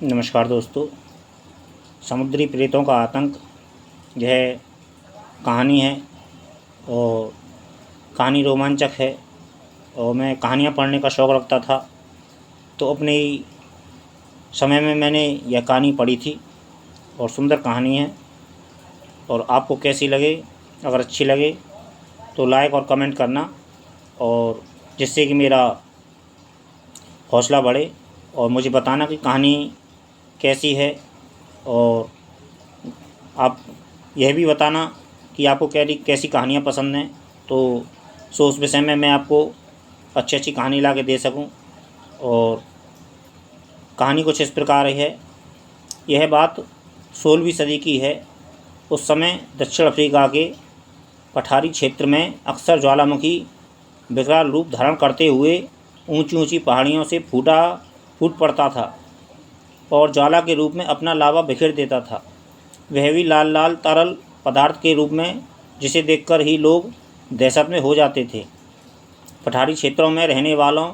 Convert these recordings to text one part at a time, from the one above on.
नमस्कार दोस्तों। समुद्री प्रेतों का आतंक यह कहानी है और कहानी रोमांचक है और मैं कहानियाँ पढ़ने का शौक़ रखता था, तो अपने ही समय में मैंने यह कहानी पढ़ी थी और सुंदर कहानी है। और आपको कैसी लगे, अगर अच्छी लगे तो लाइक और कमेंट करना, और जिससे कि मेरा हौसला बढ़े और मुझे बताना कि कहानी कैसी है। और आप यह भी बताना कि आपको कैसी कहानियाँ पसंद हैं, तो उस विषय में मैं आपको अच्छी अच्छी कहानी ला के दे सकूं। और कहानी कुछ इस प्रकार है। यह बात 16वीं सदी की है। उस समय दक्षिण अफ्रीका के पठारी क्षेत्र में अक्सर ज्वालामुखी विकराल रूप धारण करते हुए ऊंची ऊंची पहाड़ियों से फूट पड़ता था और ज्वाला के रूप में अपना लावा बिखेर देता था। वह भी लाल लाल तरल पदार्थ के रूप में, जिसे देखकर ही लोग दहशत में हो जाते थे। पठारी क्षेत्रों में रहने वालों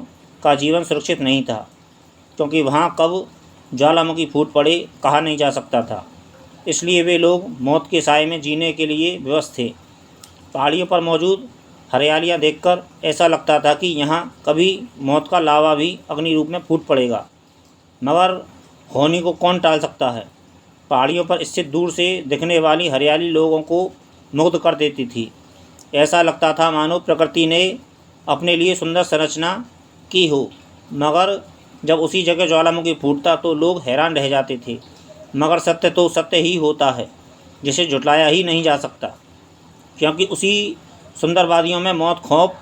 का जीवन सुरक्षित नहीं था, क्योंकि वहाँ कब ज्वालामुखी फूट पड़े कहा नहीं जा सकता था। इसलिए वे लोग मौत के साए में जीने के लिए विवश थे। पहाड़ियों पर मौजूद हरियालियाँ देखकर ऐसा लगता था कि यहाँ कभी मौत का लावा भी अग्नि रूप में फूट पड़ेगा, मगर होनी को कौन टाल सकता है। पहाड़ियों पर स्थित दूर से दिखने वाली हरियाली लोगों को मुग्ध कर देती थी। ऐसा लगता था मानो प्रकृति ने अपने लिए सुंदर संरचना की हो। मगर जब उसी जगह ज्वालामुखी फूटता तो लोग हैरान रह जाते थे। मगर सत्य तो सत्य ही होता है, जिसे झुटलाया ही नहीं जा सकता, क्योंकि उसी सुंदर वादियों में मौत खौफ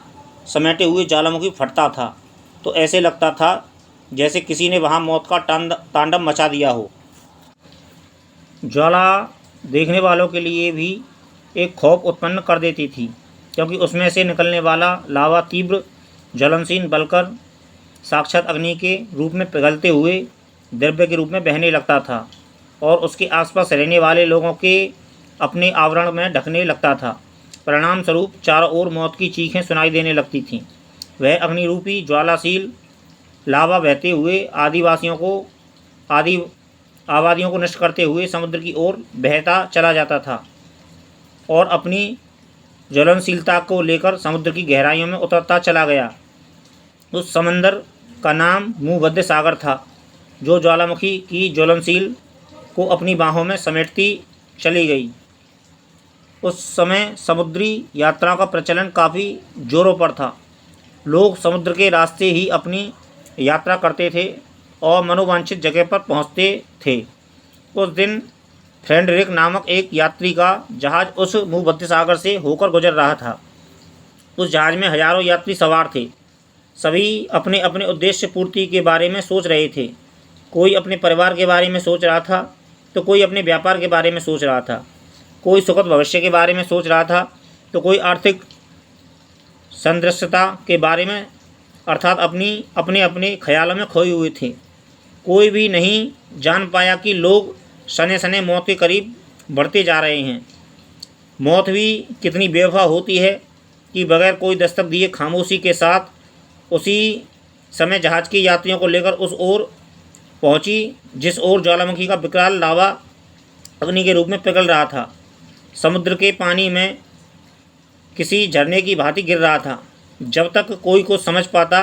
समेटे हुए ज्वालामुखी फटता था तो ऐसे लगता था जैसे किसी ने वहाँ मौत का तांडव मचा दिया हो। ज्वाला देखने वालों के लिए भी एक खौफ उत्पन्न कर देती थी, क्योंकि उसमें से निकलने वाला लावा तीव्र ज्वलनशील बलकर साक्षात अग्नि के रूप में पिघलते हुए द्रव्य के रूप में बहने लगता था और उसके आसपास रहने वाले लोगों के अपने आवरण में ढकने लगता था। परिणाम स्वरूप चारों ओर मौत की चीखें सुनाई देने लगती थीं। वह अग्निरूपी ज्वालाशील लावा बहते हुए आबादियों को नष्ट करते हुए समुद्र की ओर बहता चला जाता था और अपनी ज्वलनशीलता को लेकर समुद्र की गहराइयों में उतरता चला गया। उस समंदर का नाम भूमध्य सागर था, जो ज्वालामुखी की ज्वलनशील को अपनी बाहों में समेटती चली गई। उस समय समुद्री यात्रा का प्रचलन काफ़ी जोरों पर था। लोग समुद्र के रास्ते ही अपनी यात्रा करते थे और मनोवांछित जगह पर पहुंचते थे। उस दिन फ्रेडरिक नामक एक यात्री का जहाज़ उस भूमध्य सागर से होकर गुजर रहा था। उस जहाज़ में हजारों यात्री सवार थे। सभी अपने अपने उद्देश्य पूर्ति के बारे में सोच रहे थे। कोई अपने परिवार के बारे में सोच रहा था तो कोई अपने व्यापार के बारे में सोच रहा था, कोई सुखद भविष्य के बारे में सोच रहा था तो कोई आर्थिक संदृश्यता के बारे में, अर्थात अपने अपने ख्यालों में खोए हुए थे। कोई भी नहीं जान पाया कि लोग सने सने मौत के करीब बढ़ते जा रहे हैं। मौत भी कितनी बेवफा होती है कि बगैर कोई दस्तक दिए खामोशी के साथ उसी समय जहाज़ के यात्रियों को लेकर उस ओर पहुंची जिस ओर ज्वालामुखी का विकराल लावा अग्नि के रूप में पिघल रहा था। समुद्र के पानी में किसी झरने की भांति गिर रहा था। जब तक कोई को समझ पाता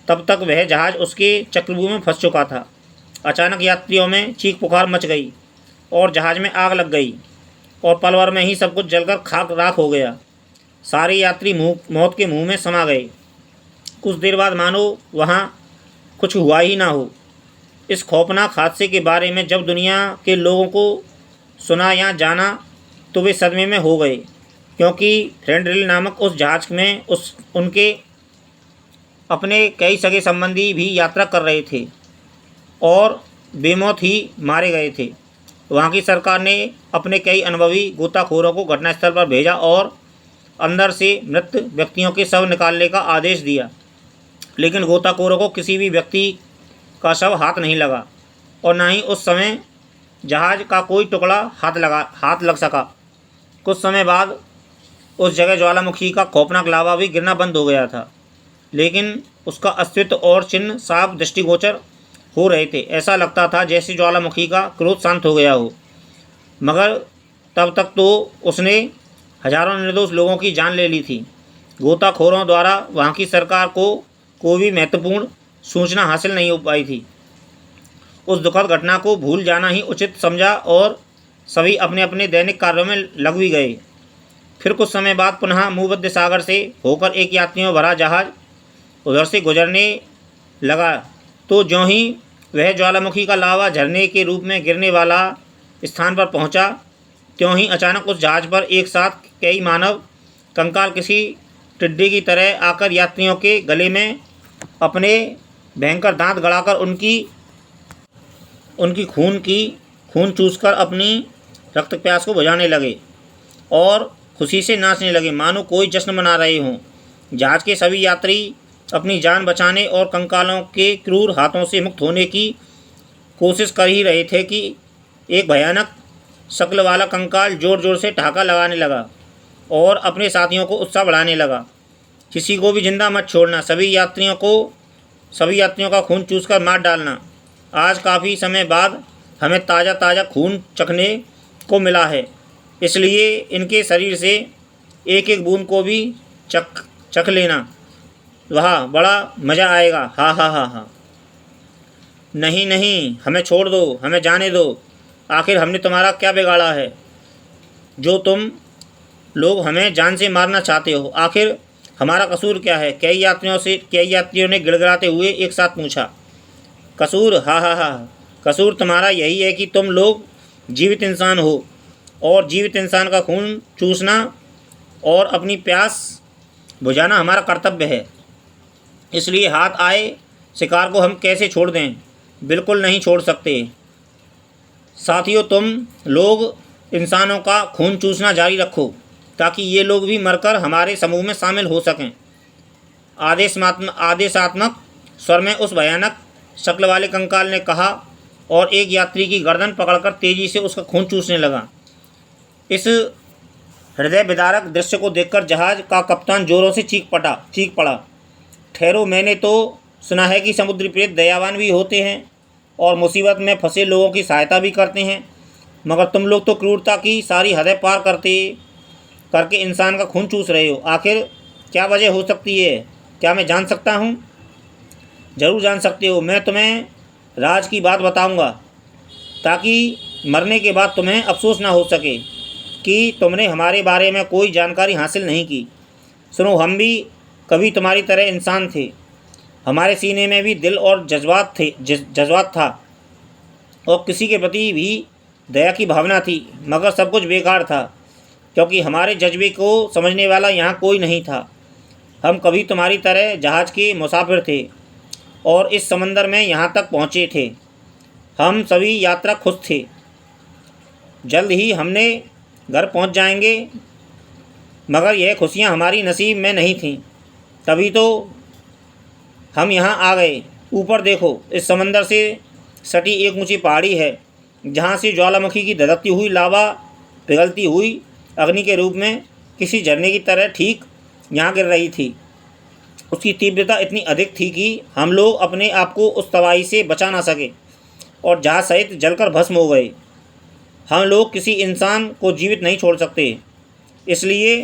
तब तक वह जहाज़ उसके चक्रव्यूह में फंस चुका था। अचानक यात्रियों में चीख पुकार मच गई और जहाज़ में आग लग गई और पल भर में ही सब कुछ जलकर खाक राख हो गया। सारे यात्री मौत के मुंह में समा गए। कुछ देर बाद मानो वहाँ कुछ हुआ ही ना हो। इस खौफनाक हादसे के बारे में जब दुनिया के लोगों को सुना या जाना तो वे सदमे में हो गए, क्योंकि फ्रेडरिक नामक उस जहाज़ में उनके अपने कई सगे संबंधी भी यात्रा कर रहे थे और बेमौत ही मारे गए थे। वहाँ की सरकार ने अपने कई अनुभवी गोताखोरों को घटनास्थल पर भेजा और अंदर से मृत व्यक्तियों के शव निकालने का आदेश दिया, लेकिन गोताखोरों को किसी भी व्यक्ति का शव हाथ नहीं लगा और न ही उस समय जहाज़ का कोई टुकड़ा हाथ लग सका। कुछ समय बाद उस जगह ज्वालामुखी का खौफनाक लावा भी गिरना बंद हो गया था, लेकिन उसका अस्तित्व और चिन्ह साफ दृष्टिगोचर हो रहे थे। ऐसा लगता था जैसे ज्वालामुखी का क्रोध शांत हो गया हो, मगर तब तक तो उसने हजारों निर्दोष लोगों की जान ले ली थी। गोताखोरों द्वारा वहाँ की सरकार को कोई भी महत्वपूर्ण सूचना हासिल नहीं हो पाई थी। उस दुखद घटना को भूल जाना ही उचित समझा और सभी अपने अपने दैनिक कार्यों में लग भी गए। फिर कुछ समय बाद पुनः भूमध्य सागर से होकर एक यात्रियों भरा जहाज उधर से गुजरने लगा, तो ज्यों ही वह ज्वालामुखी का लावा झरने के रूप में गिरने वाला स्थान पर पहुंचा, त्यों ही अचानक उस जहाज पर एक साथ कई मानव कंकाल किसी टिड्डे की तरह आकर यात्रियों के गले में अपने भयंकर दांत गड़ाकर उनकी खून चूसकर अपनी रक्त प्यास को बुझाने लगे और खुशी से नाचने लगे, मानो कोई जश्न मना रहे हों। जहाज के सभी यात्री अपनी जान बचाने और कंकालों के क्रूर हाथों से मुक्त होने की कोशिश कर ही रहे थे कि एक भयानक शक्ल वाला कंकाल जोर जोर से ठहाका लगाने लगा और अपने साथियों को उत्साह बढ़ाने लगा। किसी को भी जिंदा मत छोड़ना, सभी यात्रियों का खून चूसकर मार डालना। आज काफ़ी समय बाद हमें ताज़ा ताज़ा खून चखने को मिला है, इसलिए इनके शरीर से एक एक बूंद को भी चख लेना। वाह, बड़ा मज़ा आएगा। हा हा हा हा। नहीं नहीं, हमें छोड़ दो, हमें जाने दो। आखिर हमने तुम्हारा क्या बिगाड़ा है जो तुम लोग हमें जान से मारना चाहते हो? आखिर हमारा कसूर क्या है? कई यात्रियों ने गिड़गिड़ाते हुए एक साथ पूछा। कसूर? हा हा हा, कसूर तुम्हारा यही है कि तुम लोग जीवित इंसान हो और जीवित इंसान का खून चूसना और अपनी प्यास बुझाना हमारा कर्तव्य है। इसलिए हाथ आए शिकार को हम कैसे छोड़ दें? बिल्कुल नहीं छोड़ सकते। साथियों, तुम लोग इंसानों का खून चूसना जारी रखो ताकि ये लोग भी मरकर हमारे समूह में शामिल हो सकें। आदेशात्मक स्वर में उस भयानक शक्ल वाले कंकाल ने कहा और एक यात्री की गर्दन पकड़कर तेजी से उसका खून चूसने लगा। इस हृदय विदारक दृश्य को देखकर जहाज का कप्तान जोरों से चीख पड़ा। ठहरो, मैंने तो सुना है कि समुद्री प्रेत दयावान भी होते हैं और मुसीबत में फंसे लोगों की सहायता भी करते हैं, मगर तुम लोग तो क्रूरता की सारी हदें पार करके इंसान का खून चूस रहे हो। आखिर क्या वजह हो सकती है? क्या मैं जान सकता हूँ? ज़रूर जान सकते हो। मैं तुम्हें राज की बात बताऊँगा ताकि मरने के बाद तुम्हें अफसोस ना हो सके कि तुमने हमारे बारे में कोई जानकारी हासिल नहीं की। सुनो, हम भी कभी तुम्हारी तरह इंसान थे। हमारे सीने में भी दिल और जज्बात था और किसी के प्रति भी दया की भावना थी, मगर सब कुछ बेकार था क्योंकि हमारे जज्बे को समझने वाला यहाँ कोई नहीं था। हम कभी तुम्हारी तरह जहाज़ के मुसाफिर थे और इस समंदर में यहाँ तक पहुँचे थे। हम सभी यात्रा खुश थे। जल्द ही हमने घर पहुँच जाएंगे, मगर यह खुशियाँ हमारी नसीब में नहीं थीं। तभी तो हम यहाँ आ गए। ऊपर देखो, इस समंदर से सटी एक ऊंची पहाड़ी है जहाँ से ज्वालामुखी की धधकती हुई लावा पिघलती हुई अग्नि के रूप में किसी झरने की तरह ठीक यहाँ गिर रही थी। उसकी तीव्रता इतनी अधिक थी कि हम लोग अपने आप को उस तबाही से बचा ना सके और जहाज सहित जलकर भस्म हो गए। हम लोग किसी इंसान को जीवित नहीं छोड़ सकते, इसलिए